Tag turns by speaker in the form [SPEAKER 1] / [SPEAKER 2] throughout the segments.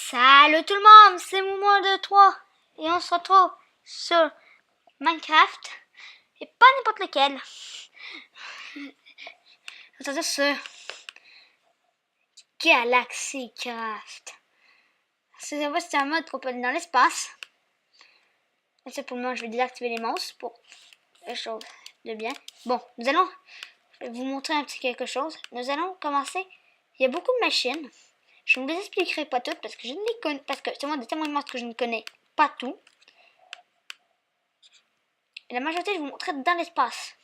[SPEAKER 1] Salut tout le monde, c'est Moumou de 3 et on se retrouve sur Minecraft et pas n'importe lequel. C'est-à-dire sur Galaxy Craft. C'est un mode qu'on peut aller dans l'espace. Et c'est pour le moment, je vais désactiver les monstres pour les choses de bien. Bon, je vais vous montrer un petit quelque chose. Nous allons commencer. Il y a beaucoup de machines. Je ne vous les expliquerai pas toutes parce que je ne les connais, parce que c'est moi des tellement de monstres que je ne connais pas tout. Et la majorité, je vous montrer dans l'espace.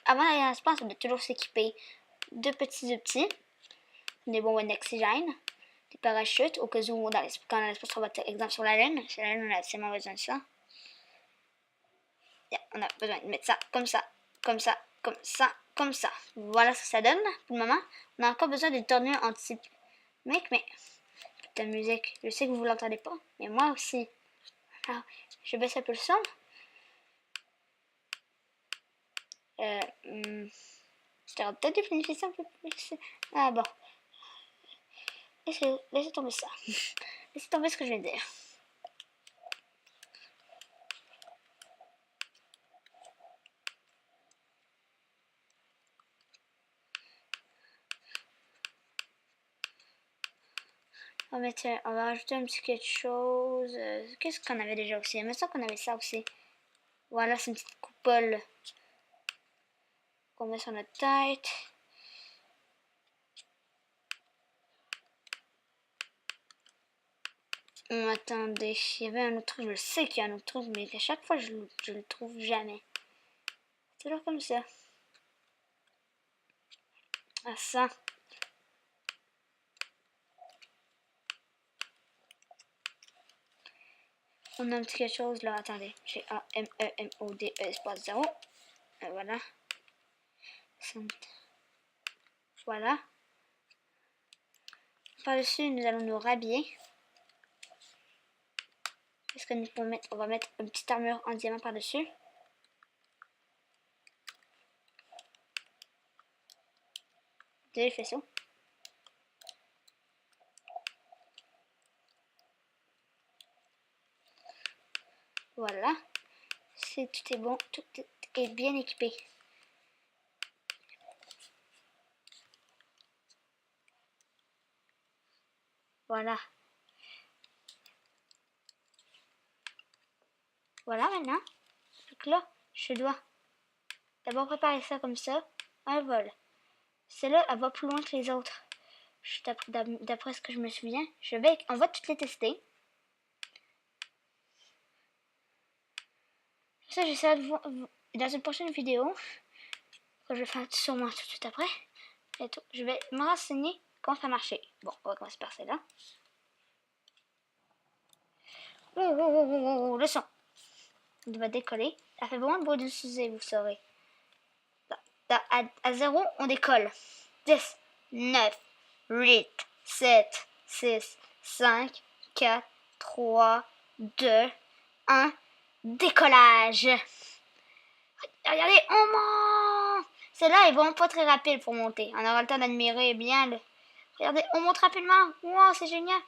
[SPEAKER 1] Avant d'aller dans l'espace, on doit toujours s'équiper de petits, des bombes d'oxygène, des parachutes, au cas où quand dans l'espace, on va être exemple sur la Lune. Sur la Lune, on a absolument besoin de ça. On a besoin de mettre ça, comme ça, comme ça, comme ça, comme ça. Voilà ce que ça donne pour le moment. On a encore besoin de tornures anti mec, mais la musique, je sais que vous l'entendez pas, mais moi aussi. Alors, je baisse un peu le son. J'aurais peut-être des bénéfices un peu plus. Ah bon. Laissez tomber ça. Laissez tomber ce que je vais dire. On va rajouter un petit quelque chose. Qu'est-ce qu'on avait déjà aussi? Il me semble qu'on avait ça aussi. Voilà, c'est une petite coupole qu'on met sur notre tête. Attendez, il y avait un autre truc, je sais qu'il y a un autre truc, mais à chaque fois je le trouve jamais. C'est toujours comme ça. Ah ça. On a un petit quelque chose là, attendez. J'ai A-M-E-M-O-D-E espace 0. Voilà. Voilà. Par-dessus, nous allons nous rhabiller. Qu'est-ce que nous pouvons mettre? On va mettre une petite armure en diamant par-dessus. Des faisceaux. Voilà. Tout est bon, tout est bien équipé. Voilà. Voilà maintenant. Donc là, je dois d'abord préparer ça comme ça. Un vol. Celle-là, elle va plus loin que les autres. D'après ce que je me souviens. On va toutes les tester. Ça, j'essaierai de voir dans une prochaine vidéo. Que je vais faire sûrement tout de suite après. Et tout. Je vais me renseigner comment ça marche. Bon, on va commencer par celle-là. Le son. Il va décoller. Ça fait vraiment le bruit d'une fusée, vous saurez. À 0, on décolle. 10, 9, 8, 7, 6, 5, 4, 3, 2, 1. Décollage. Regardez, on monte. Celle-là est vraiment pas très rapide pour monter. On aura le temps d'admirer bien le... Regardez, on monte rapidement. Wow, c'est génial.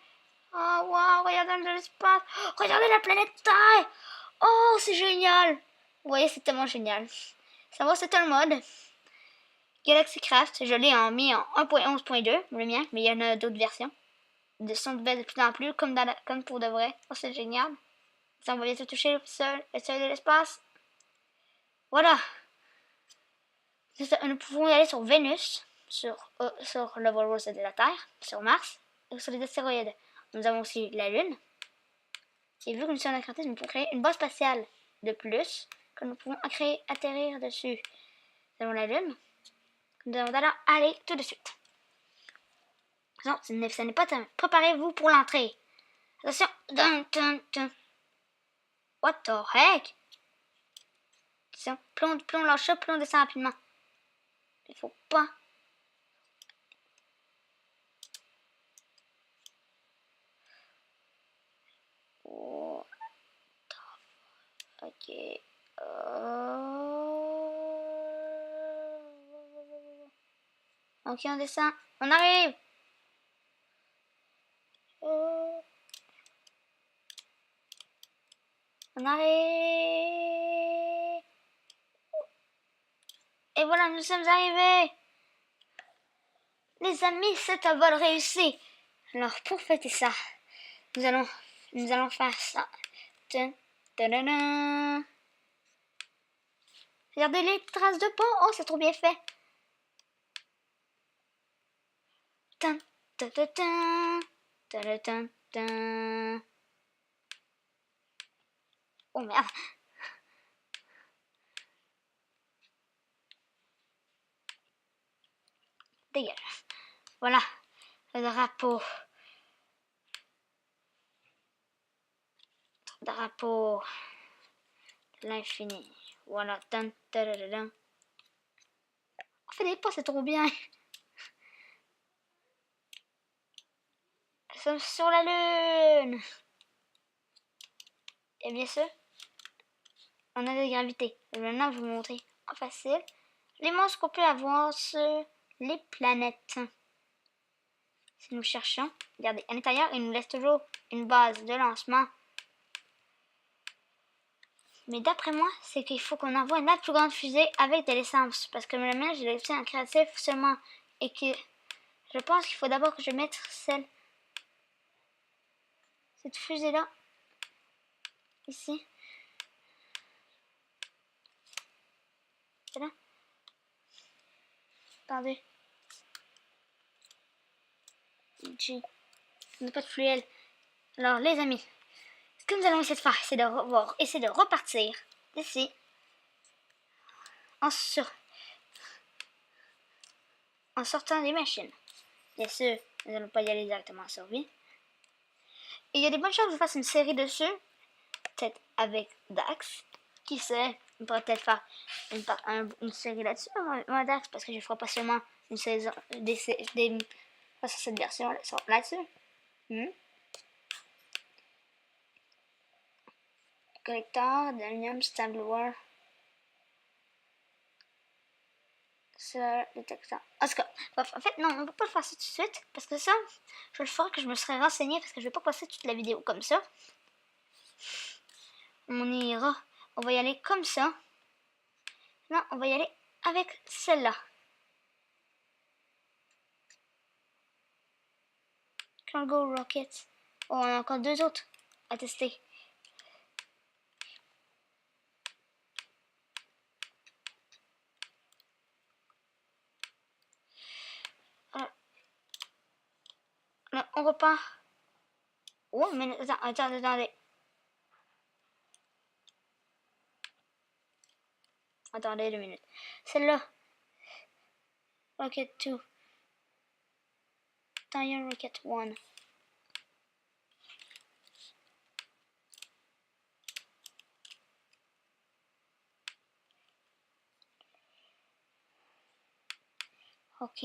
[SPEAKER 1] Oh, wow, regardez dans l'espace. Oh, regardez la planète Terre. Oh, c'est génial. Vous voyez, c'est tellement génial. Ça va, c'est un mode. Galaxy Craft, je l'ai mis en 1.11.2, le mien, mais il y en a d'autres versions. De son de plus en plus, comme pour de vrai. Oh, c'est génial. Ça, on va bientôt toucher le sol de l'espace. Voilà. Nous pouvons y aller sur Vénus, sur le vol rose de la Terre, sur Mars, et sur les astéroïdes. Nous avons aussi la Lune. Et vu que nous sommes en nous pouvons créer une base spatiale de plus, que nous pouvons atterrir dessus. Nous avons la Lune. Nous allons alors aller tout de suite. Non, ce n'est pas terminé. Préparez-vous pour l'entrée. Attention. Dun, dun, dun. What the heck? Attention. Plus on lâche ça, plus on descend rapidement. Il faut pas. Oh. Ok. Ok, on descend. On arrive. On arrive. Et voilà, nous sommes arrivés. Les amis, c'est un vol réussi. Alors, pour fêter ça, nous allons faire ça. Tin, tadadam. Regardez les traces de pont. Oh, c'est trop bien fait. Tin, tadadam, tadadam, tin. Oh merde. Dégage. Voilà, le drapeau. Drapeau de l'infini. Voilà. Tan, tadadam. On fait des pas, c'est trop bien. Nous sommes sur la lune. Et bien sûr, on a de gravité. Je vais maintenant vous montrer en facile les monstres qu'on peut avoir sur les planètes. Si nous cherchons, regardez, à l'intérieur, il nous laisse toujours une base de lancement. Mais d'après moi, c'est qu'il faut qu'on envoie une plus grande fusée avec de l'essence. Parce que le mien, j'ai laissé un créatif seulement. Et que je pense qu'il faut d'abord que je mette cette fusée-là. Ici. C'est là. Attendez. G. On n'a pas de fluel. Alors, les amis, ce que nous allons essayer de faire, c'est essayer de repartir d'ici en sortant des machines. Bien sûr, nous n'allons pas y aller directement en survie. Et il y a des bonnes chances que je fasse une série dessus, peut-être avec Dax. Qui sait, on pourrait peut-être faire une série là-dessus, moi Dax, parce que je ferai pas seulement une saison, pas sur cette version là-dessus. Collector, d'aluminium, stable war. Détecteur. En tout cas, en fait, non, on ne peut pas le faire ça tout de suite. Parce que ça, je le ferai que je me serais renseigné. Parce que je vais pas passer toute la vidéo comme ça. On ira. On va y aller comme ça. Non, on va y aller avec celle-là. Cargo Rocket. Oh, on a encore deux autres à tester. Là, on repart. Oh, mais attendez. Attendez 2 minutes. Celle-là. Rocket 2. Tire Rocket 1. Ok.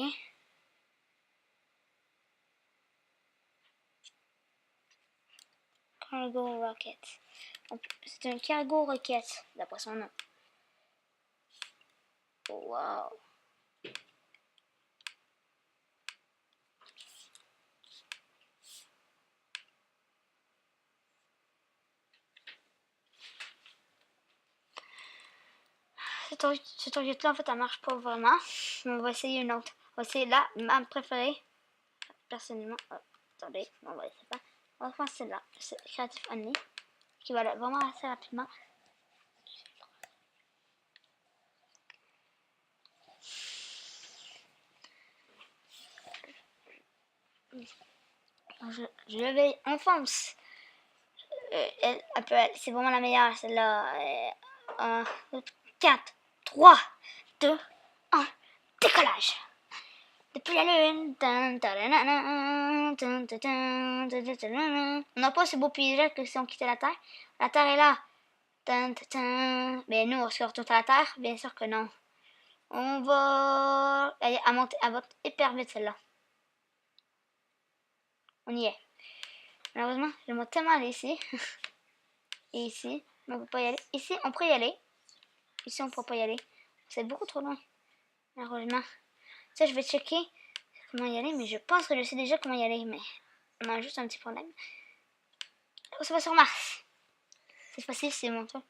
[SPEAKER 1] Cargo Rocket. C'est un cargo rocket, d'après son nom. Oh, wow. Cette target-là, en fait, elle marche pas vraiment. On va essayer une autre. On va essayer là, ma préférée. Personnellement. Oh, attendez, on va essayer pas. On va faire celle-là. C'est Creative Only. Qui va vraiment assez rapidement. Je vais, on fonce. C'est vraiment la meilleure, celle-là. 4, 3, 2, 1, décollage. Depuis la lune. On n'a pas ce beau paysage que si on quittait la Terre. La Terre est là. Mais nous, on se retourne à la Terre? Bien sûr que non. On va... Elle va hyper vite celle-là. On y est. Malheureusement, j'aimerais tellement aller ici. Et ici, mais on peut pas y aller. Ici, on peut y aller. Ici, on peut pas y aller. C'est beaucoup trop loin. Malheureusement. Ça, je vais checker comment y aller, mais je pense que je sais déjà comment y aller. Mais on a juste un petit problème. On se va sur Mars. Cette fois-ci, c'est mon tour.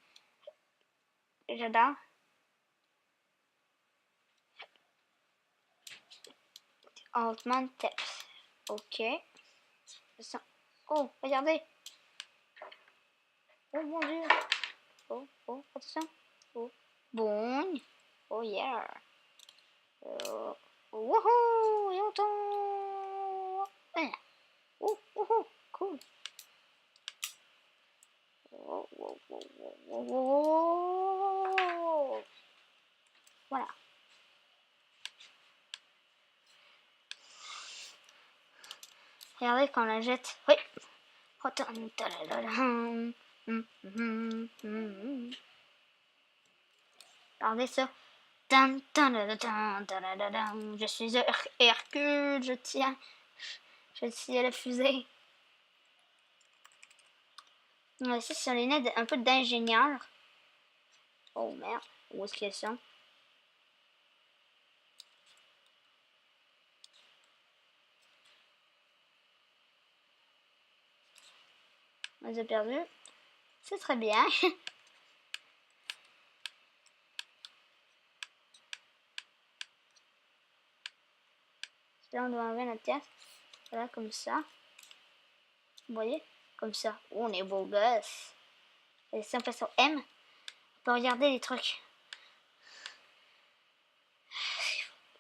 [SPEAKER 1] J'adore. Altman Teps. Ok. Oh, regardez. Oh mon dieu. Oh, attention. Oh, bon. Oh yeah. Wouhou, et on tombe. Oh, cool. Voilà. Regardez quand on la jette. Oui. Regardez ça. Je suis Hercule, je tiens la fusée. Ici, ce sont les nez un peu d'ingénieur. Oh merde, où est-ce qu'ils sont? On les a perdus. C'est très bien. Là, on doit enlever notre pièce. Voilà, comme ça. Vous voyez? Comme ça. Oh, on est beau gosse. Et si on fait sur M, on peut regarder les trucs.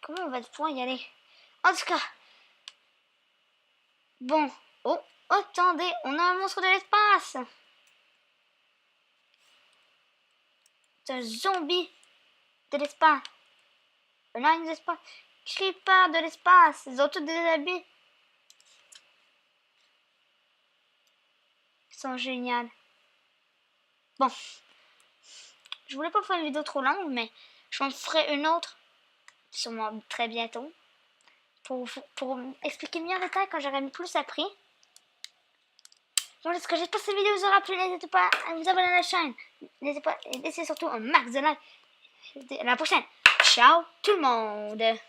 [SPEAKER 1] Comment on va pouvoir y aller? En tout cas. Bon. Oh, attendez, on a un monstre de l'espace. C'est un zombie de l'espace. Un alien de l'espace. Creeper de l'espace. Ils ont tous des habits. Ils sont géniaux. Bon. Je voulais pas faire une vidéo trop longue, mais je m'en ferai une autre. Sûrement très bientôt. Pour expliquer mieux en détail quand j'aurai plus appris. Bon, j'espère que cette vidéo vous aura plu. N'hésitez pas à vous abonner à la chaîne. N'hésitez pas et laissez surtout un max de like. À la prochaine. Ciao tout le monde.